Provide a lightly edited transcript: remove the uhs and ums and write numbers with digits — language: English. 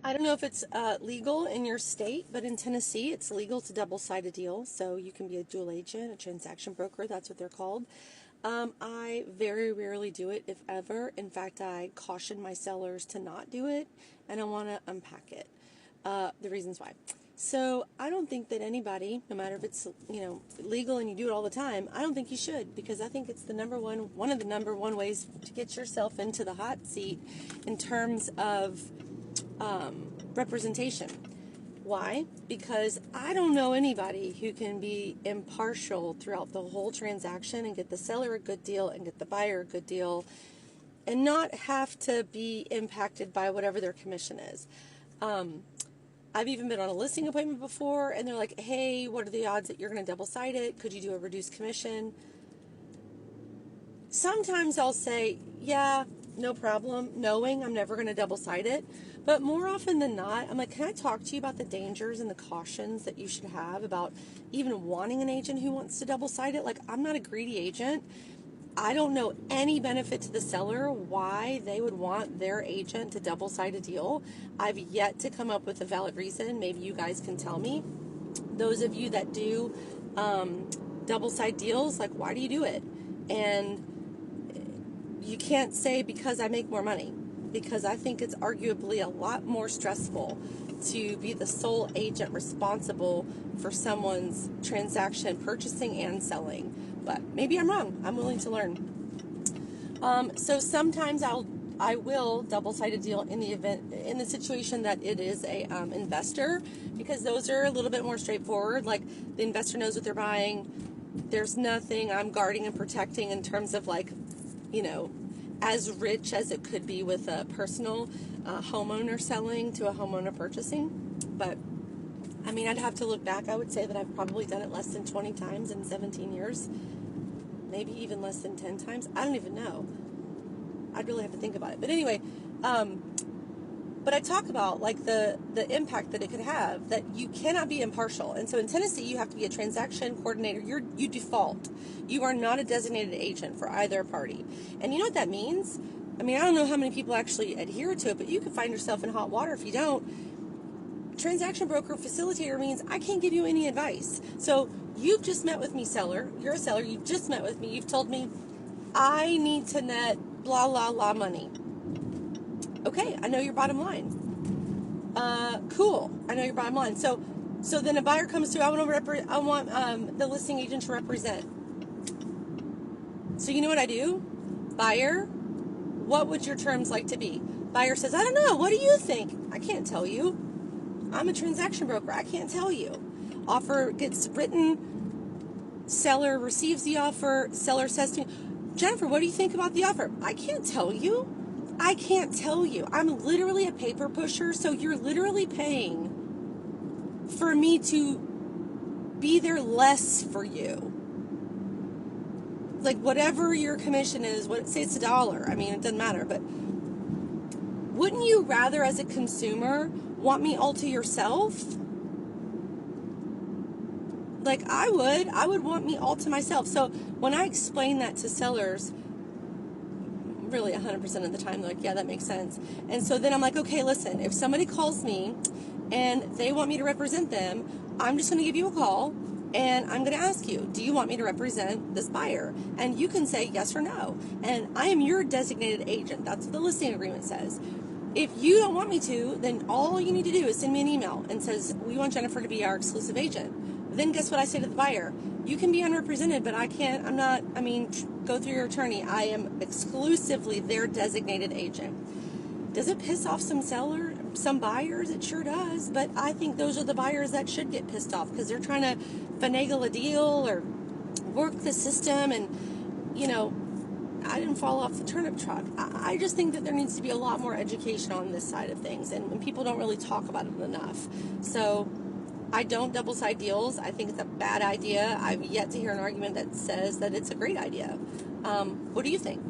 I don't know if it's legal in your state, but in Tennessee, it's legal to double-side a deal. So you can be a dual agent, a transaction broker. That's what they're called. I very rarely do it, if ever. In fact, I caution my sellers to not do it, and I want to unpack it. The reasons why. So I don't think that anybody, no matter if it's legal and you do it all the time, I don't think you should, because I think it's one of the number one ways to get yourself into the hot seat in terms of representation. Why? Because I don't know anybody who can be impartial throughout the whole transaction and get the seller a good deal and get the buyer a good deal and not have to be impacted by whatever their commission is. I've even been on a listing appointment before, and they're like, hey, what are the odds that you're going to double-side it? Could you do a reduced commission? Sometimes I'll say, yeah, no problem, knowing I'm never going to double-side it. But more often than not, I'm like, can I talk to you about the dangers and the cautions that you should have about even wanting an agent who wants to double-side it? Like, I'm not a greedy agent. I don't know any benefit to the seller why they would want their agent to double-side a deal. I've yet to come up with a valid reason. Maybe you guys can tell me. Those of you that do double-side deals, like, why do you do it? And you can't say because I make more money, because I think it's arguably a lot more stressful to be the sole agent responsible for someone's transaction, purchasing and selling. But maybe I'm wrong. I'm willing to learn. So sometimes I will double-side a deal in the situation that it is a investor, because those are a little bit more straightforward. Like, the investor knows what they're buying. There's nothing I'm guarding and protecting in terms of, like, as rich as it could be with a personal homeowner selling to a homeowner purchasing. But I mean, I'd have to look back. I would say that I've probably done it less than 20 times in 17 years. Maybe even less than 10 times. I don't even know. I'd really have to think about it. But anyway, but I talk about, like, the impact that it could have, that you cannot be impartial. And so in Tennessee, you have to be a transaction coordinator. You default. You are not a designated agent for either party. And you know what that means? I mean, I don't know how many people actually adhere to it, but you can find yourself in hot water if you don't. Transaction broker facilitator means I can't give you any advice. So you've just met with me, seller. You're a seller. You've just met with me. You've told me I need to net blah, blah, blah money. Okay, I know your bottom line. Cool. I know your bottom line. So then a buyer comes to, I want the listing agent to represent. So you know what I do? Buyer, what would your terms like to be? Buyer says, I don't know. What do you think? I can't tell you. I'm a transaction broker. I can't tell you. Offer gets written. Seller receives the offer. Seller says to me, Jennifer, what do you think about the offer? I can't tell you. I can't tell you. I'm literally a paper pusher, so you're literally paying for me to be there less for you. Like, whatever your commission is, say it's $1. I mean, it doesn't matter, but wouldn't you rather, as a consumer, want me all to yourself? Like, I would want me all to myself. So when I explain that to sellers, really 100% of the time, they're like, yeah, that makes sense. And so then I'm like, okay, listen, if somebody calls me and they want me to represent them, I'm just going to give you a call and I'm going to ask you, do you want me to represent this buyer? And you can say yes or no. And I am your designated agent. That's what the listing agreement says. If you don't want me to, then all you need to do is send me an email and says, we want Jennifer to be our exclusive agent. Then guess what I say to the buyer? You can be unrepresented, but go through your attorney. I am exclusively their designated agent. Does it piss off some buyers? It sure does, but I think those are the buyers that should get pissed off, because they're trying to finagle a deal or work the system, and, I didn't fall off the turnip truck. I just think that there needs to be a lot more education on this side of things, and people don't really talk about it enough. So I don't double-side deals. I think it's a bad idea. I've yet to hear an argument that says that it's a great idea. What do you think?